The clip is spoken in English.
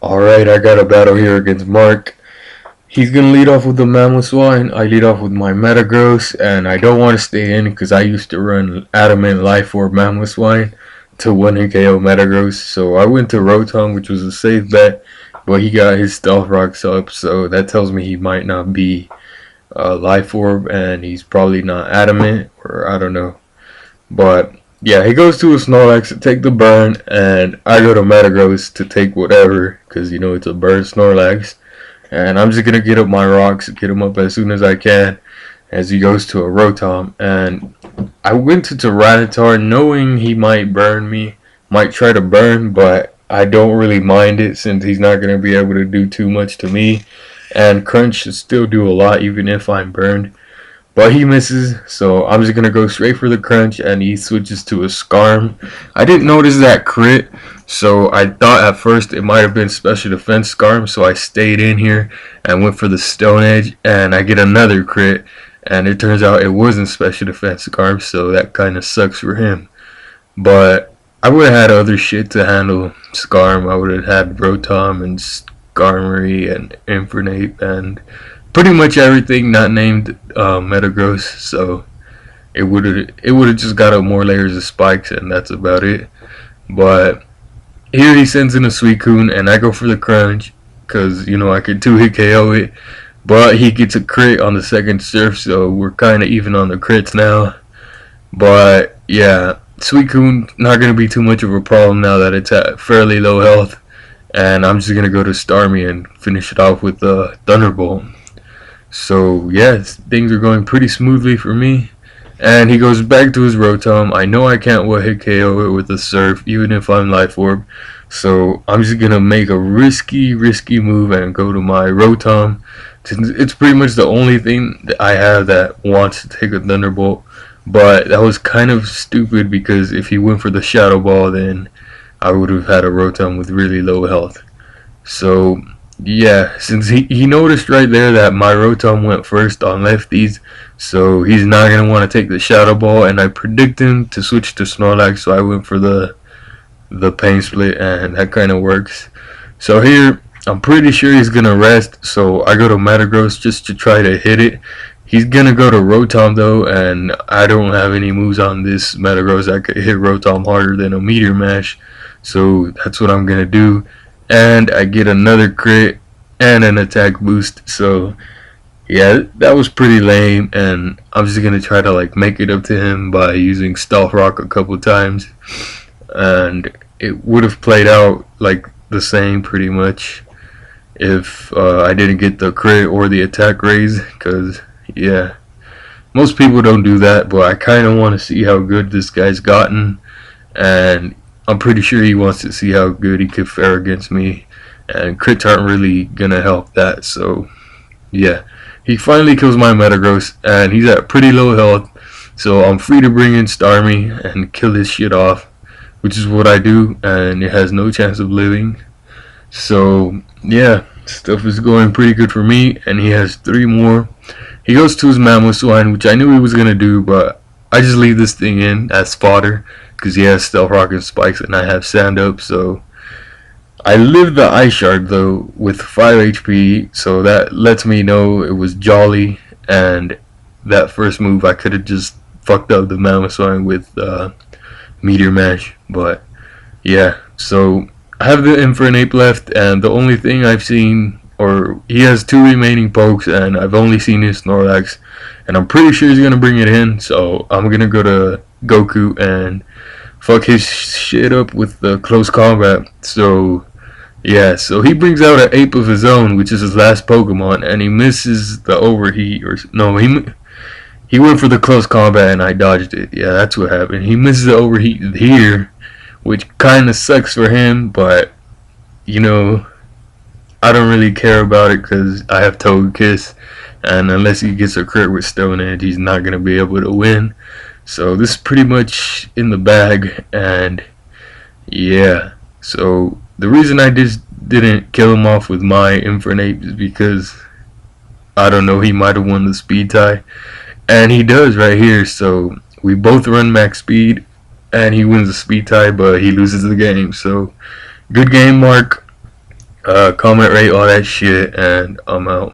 Alright, I got a battle here against Marc. He's gonna lead off with the Mammoth Swine. I lead off with my Metagross, and I don't want to stay in because I used to run Adamant Life Orb Mammoth Swine to 1 KO Metagross. So I went to Rotom, which was a safe bet, but he got his Stealth Rocks up, so that tells me he might not be Life Orb, and he's probably not Adamant, or I don't know. But yeah, he goes to a Snorlax to take the burn, and I go to Metagross to take whatever, because you know it's a burn Snorlax. And I'm just going to get up my rocks, get him up as soon as I can, as he goes to a Rotom. And I went to Tyranitar knowing he might burn me, might try to burn, but I don't really mind it since he's not going to be able to do too much to me. And Crunch should still do a lot even if I'm burned. But he misses, so I'm just going to go straight for the Crunch, and he switches to a Scarm. I didn't notice that crit, so I thought at first it might have been Special Defense Scarm, so I stayed in here and went for the Stone Edge, and I get another crit, and it turns out it wasn't Special Defense Scarm, so that kind of sucks for him. But I would have had other shit to handle Scarm. I would have had Rotom and Skarmory and Infernape and pretty much everything not named Metagross, so it would have just got up more layers of spikes, and that's about it. But here he sends in a Suicune, and I go for the Crunch because you know I could 2-hit KO it, but he gets a crit on the second surf, so we're kind of even on the crits now. But yeah, Suicune not gonna be too much of a problem now that it's at fairly low health, and I'm just gonna go to Starmie and finish it off with the Thunderbolt. So yeah, things are going pretty smoothly for me. And he goes back to his Rotom. I know I can't hit KO it with a Surf, even if I'm Life Orb. So I'm just gonna make a risky move and go to my Rotom. It's pretty much the only thing that I have that wants to take a Thunderbolt. But that was kind of stupid because if he went for the Shadow Ball, then I would have had a Rotom with really low health. So yeah, since he noticed right there that my Rotom went first on lefties, so he's not going to want to take the Shadow Ball, and I predict him to switch to Snorlax, so I went for the Pain Split, and that kind of works. So here, I'm pretty sure he's going to rest, so I go to Metagross just to try to hit it. He's going to go to Rotom though, and I don't have any moves on this Metagross. I could hit Rotom harder than a Meteor Mash, so that's what I'm going to do. And I get another crit and an attack boost, so yeah, that was pretty lame, and I'm just gonna try to like make it up to him by using Stealth Rock a couple times, and it would have played out like the same pretty much if I didn't get the crit or the attack raise, because yeah, most people don't do that, but I kind of want to see how good this guy's gotten, and I'm pretty sure he wants to see how good he could fare against me, and crits aren't really gonna help that. So yeah, he finally kills my Metagross, and he's at pretty low health, so I'm free to bring in Starmie and kill his shit off, which is what I do, and it has no chance of living. So yeah, stuff is going pretty good for me, and he has 3 more. He goes to his Mammoth Swine, which I knew he was gonna do, but I just leave this thing in as fodder because he has Stealth Rock and Spikes, and I have Sand Up. So I lived the Ice Shard though with 5 HP, so that lets me know it was jolly, and that first move I could have just fucked up the Mammoth Swine with Meteor Mash. But yeah, so I have the Infernape left, and the only thing I've seen, or he has 2 remaining pokes, and I've only seen his Snorlax, and I'm pretty sure he's gonna bring it in, so I'm gonna go to Goku and fuck his shit up with the close combat. So yeah, so he brings out an Ape of his own, which is his last Pokemon, and he misses the overheat, or no, he went for the close combat and I dodged it. Yeah, that's what happened. He misses the overheat here, which kind of sucks for him, but you know, I don't really care about it because I have Togekiss, and unless he gets a crit with Stone Edge, he's not going to be able to win. So this is pretty much in the bag, and yeah, so the reason I just didn't kill him off with my Infernape is because, I don't know, he might have won the speed tie, and he does right here. So we both run max speed, and he wins the speed tie, but he loses the game. So good game, Marc. Comment, rate, all that shit, and I'm out.